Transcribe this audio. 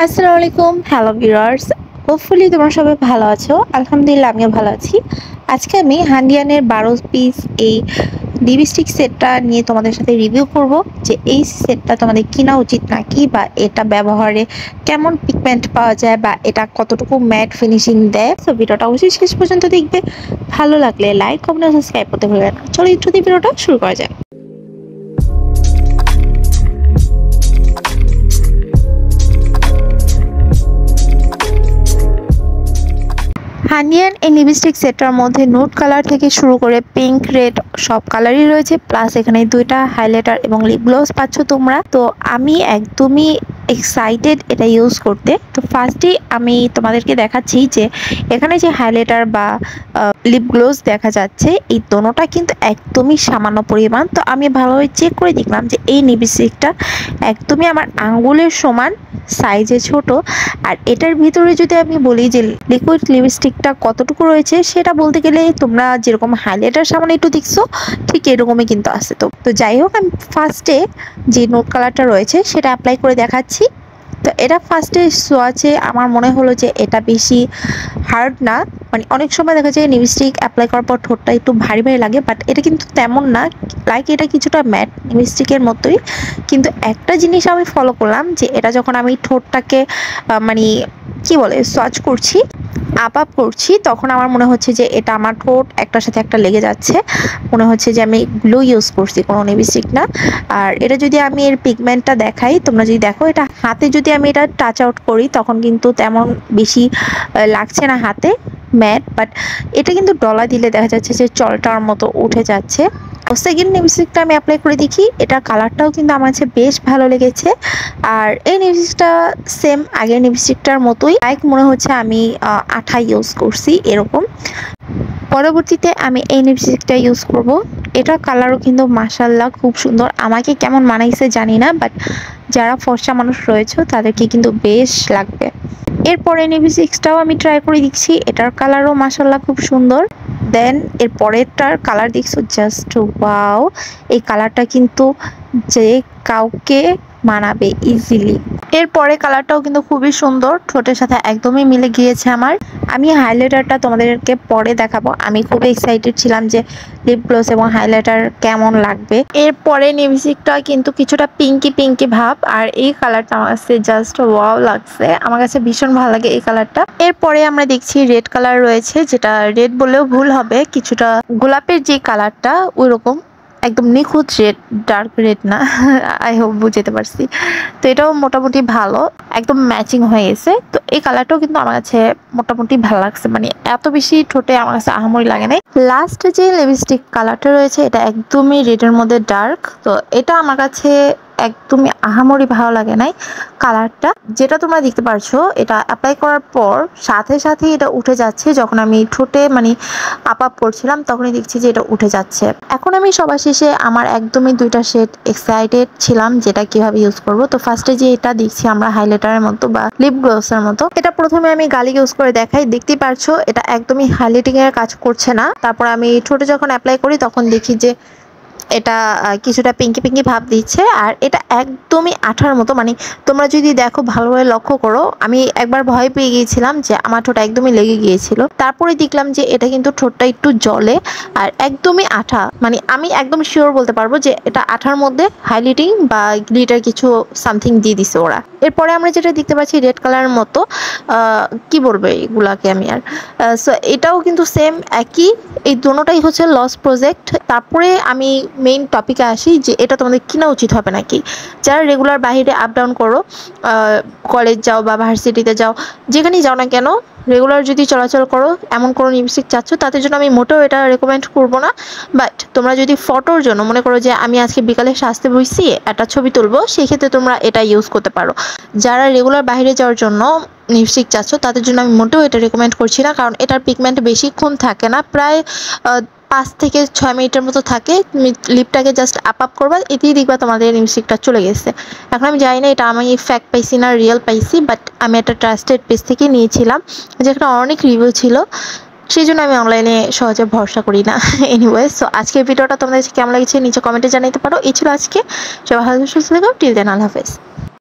আসসালামু আলাইকুম, hello viewers. Hopefully তোমরা সবাই ভালো আছো। আলহামদুলিল্লাহ আমিও ভালো আছি। আজকে আমি হান্ডিয়ানের 12 পিস এই লিপস্টিক সেটটা নিয়ে তোমাদের সাথে রিভিউ করব যে এই সেটটা তোমাদের কিনা উচিত নাকি, বা এটা ব্যবহারে কেমন পিগমেন্ট পাওয়া যায়, বা এটা কতটুকু ম্যাট ফিনিশিং দেয়। সো ভিডিওটা অবশ্যই শেষ পর্যন্ত দেখবে। ভালো লাগলে লাইক, কমেন্ট, সাবস্ক্রাইব করতে ভুলবে না। চলো একটু ভিডিওটা শুরু করা যাক। হানিয়ান এই লিপস্টিক সেটটার মধ্যে নুড কালার থেকে শুরু করে পিঙ্ক, রেড সব কালারই রয়েছে, প্লাস এখানে দুইটা হাইলাইটার এবং লিপ গ্লস পাচ্ছ তোমরা। তো আমি একদমই এক্সাইটেড এটা ইউজ করতে। তো ফার্স্টেই আমি তোমাদেরকে দেখাচ্ছি যে এখানে যে হাইলাইটার বা লিপ গ্লস দেখা যাচ্ছে, এই দোনোটা কিন্তু একদমই সামান্য পরিমাণ। তো আমি ভালোভাবে চেক করে দেখলাম যে এই লিপস্টিকটা একদমই আমার আঙ্গুলের সমান সাইজে ছোট। আর এটার ভিতরে যদি আমি বলি যে লিকুইড লিপস্টিকটা কতটুকু রয়েছে, সেটা বলতে গেলে তোমরা যেরকম হাইলাইটার সামনে একটু দেখছো ঠিক এরকমই কিন্তু আছে। তো যাই হোক, আমি ফার্স্টে যে নোট কালারটা রয়েছে সেটা অ্যাপ্লাই করে দেখাচ্ছি। তো এটা ফার্স্টে সোয়াচে আমার মনে হলো যে এটা বেশি হার্ড না। মানে অনেক সময় দেখা যায় লিপস্টিক অ্যাপ্লাই করার পর ঠোঁটটা একটু ভারী ভারী লাগে, বাট এটা কিন্তু তেমন না। লাইক এটা কিছুটা ম্যাট লিপস্টিকের মতোই। কিন্তু একটা জিনিস আমি ফলো করলাম যে এটা যখন আমি ঠোঁটটাকে মানে কি বলে সোয়াচ করছি, আপ করছি, তখন আমার মনে হচ্ছে যে এটা আমার ঠোঁট একটার সাথে একটা লেগে যাচ্ছে। মনে হচ্ছে যে আমি গ্লু ইউজ করছি, কোনো লিপস্টিক না। আর এটা যদি আমি এর পিগমেন্টটা দেখাই, তোমরা যদি দেখো এটা হাতে যদি আমি এটা টাচ আউট করি তখন কিন্তু তেমন বেশি লাগছে না হাতে, ম্যাট। বাট এটা কিন্তু ডলা দিলে দেখা যাচ্ছে যে চলটার মতো উঠে যাচ্ছে। সেকেন্ড লিপস্টিকটা আমি অ্যাপ্লাই করে দেখি, এটার কালারটাও কিন্তু আমার কাছে বেশ ভালো লেগেছে। আর এই লিপস্টিকটা সেম আগের লিপস্টিকটার মতোই, লাইক মনে হচ্ছে আমি আঠা ইউজ করছি এরকম। পরবর্তীতে আমি এই লিপস্টিকটা ইউজ করব। এটার কালারও কিন্তু মাশাআল্লাহ খুব সুন্দর। আমাকে কেমন মানাইছে জানি না, বাট যারা ফর্সা মানুষ রয়েছে তাদেরকে কিন্তু বেশ লাগবে। এরপরে লিপস্টিকটাও আমি ট্রাই করে দিচ্ছি, এটার কালারও মাশাআল্লাহ খুব সুন্দর। দেন এর পরেরটার কালার দেখছো, জাস্ট ওয়াও। এই কালারটা কিন্তু যে কাউকে মানাবে ইজিলি। এরপরে কালারটাও কিন্তু খুবই সুন্দর, ঠোঁটের সাথে একদমই মিলে গিয়েছে আমার। আমি হাইলাইটারটা তোমাদেরকে পরে দেখাবো। আমি খুবই এক্সাইটেড ছিলাম যে লিপ গ্লস এবং হাইলাইটার কেমন লাগবে। এরপরে লিপস্টিকটা কিন্তু কিছুটা পিঙ্কি পিঙ্কি ভাব, আর এই কালারটা আমার কাছে জাস্ট ওয়াও লাগছে। আমার কাছে ভীষণ ভালো লাগে এই কালারটা। এরপরে আমরা দেখছি রেড কালার রয়েছে, যেটা রেড বলেও ভুল হবে, কিছুটা গোলাপের যে কালারটা ওইরকম, একদম নিখুঁত রেড, ডার্ক রেড না। আই হোপ বুঝতে পারছি। তো এটাও মোটামুটি ভালো, একদম ম্যাচিং হয়ে গেছে। তো এই কালারটাও কিন্তু আমার কাছে মোটামুটি ভালো লাগছে, মানে এত বেশি ঠোঁটে আমার কাছে আহামরি লাগে নাই। লাস্ট যে লিপস্টিক কালারটা রয়েছে এটা একদমই রেডের মধ্যে ডার্ক। তো এটা আমার কাছে একদমই আহামরি ভালো লাগে নাই কালারটা। যেটা তোমরা দেখতে পারছো, এটা অ্যাপ্লাই করার পর সাথে সাথে এটা উঠে যাচ্ছে। যখন আমি ঠোঁটে মানে আপ করছিলাম তখনই দেখছি যে এটা উঠে যাচ্ছে। এখন আমি সবার শেষে আমার একদমই দুইটা শেড এক্সাইটেড ছিলাম যেটা কিভাবে ইউজ করব। তো ফার্স্টে যে এটা দেখছি আমরা হাইলাইটারের মতো বা লিপ গ্লসের মতো, এটা প্রথমে আমি গালে ইউজ করে দেখাই। দেখতেই পারছো এটা একদমই হাইলাইটিং এর কাজ করছে না। তারপর আমি ঠোঁটে যখন অ্যাপ্লাই করি তখন দেখি যে এটা কিছুটা পিঙ্কি পিঙ্কি ভাব দিচ্ছে। আর এটা একদমই আঠার মতো, মানে তোমরা যদি দেখো ভালোভাবে লক্ষ্য করো, আমি একবার ভয় পেয়ে গিয়েছিলাম যে আমার ঠোঁট একদমই লেগে গিয়েছিল। তারপরে দেখলাম যে এটা কিন্তু ঠোঁটটা একটু জ্বলে আর একদমই আঠা। মানে আমি একদম শিওর বলতে পারবো যে এটা আঠার মধ্যে হাইলাইটিং বা গ্লিটার কিছু সামথিং দিয়ে দিছে ওরা। এরপরে আমরা যেটা দেখতে পাচ্ছি রেড কালারের মতো, কি বলবো এগুলাকে আমি আর। সো এটাও কিন্তু সেম একই, এই দুটোটাই হচ্ছে লস প্রজেক্ট। তারপরে আমি মেইন টপিকে আসি যে এটা তোমাদের কিনা উচিত হবে নাকি। যারা রেগুলার বাইরে আপ ডাউন করো, কলেজ যাও বা ভার্সিটিতে যাও, যেখানেই যাও না কেন, রেগুলার যদি চলাচল করো, এমন কোনো লিপস্টিক চাচ্ছ, তাদের জন্য আমি মোটেও এটা রেকমেন্ড করবো না। বাট তোমরা যদি ফটোর জন্য মনে করো যে আমি আজকে বিকালে সাজতে বসছি, একটা ছবি তুলবো, সেই ক্ষেত্রে তোমরা এটা ইউজ করতে পারো। যারা রেগুলার বাইরে যাওয়ার জন্য লিপস্টিক চাচ্ছ তাদের জন্য আমি মোটেও এটা রেকমেন্ড করছি না, কারণ এটার পিগমেন্ট বেশিক্ষণ থাকে না, প্রায় 5 থেকে 6 মিনিটের মতো থাকে। তুমি লিপটাকে জাস্ট আপ করবা, এতেই দেখবা তোমাদের লিপস্টিকটা চলে গেছে। এখন আমি জানি না এটা আমি ফ্যাক পাইছি না রিয়েল পাইছি, বাট আমি একটা ট্রাস্টেড পেজ থেকে নিয়েছিলাম, যেখানে অনেক রিভিউ ছিল, সেই জন্য আমি অনলাইনে সহজে ভরসা করি না। এনিওয়েজ, সো আজকের ভিডিওটা তোমাদের কেমন লাগছে নিচে কমেন্টে জানাতে পারো। এই ছিল আজকে। সবাই ভালো সুস্থ থেকো। টিল দেন, আল্লাহ হাফেজ।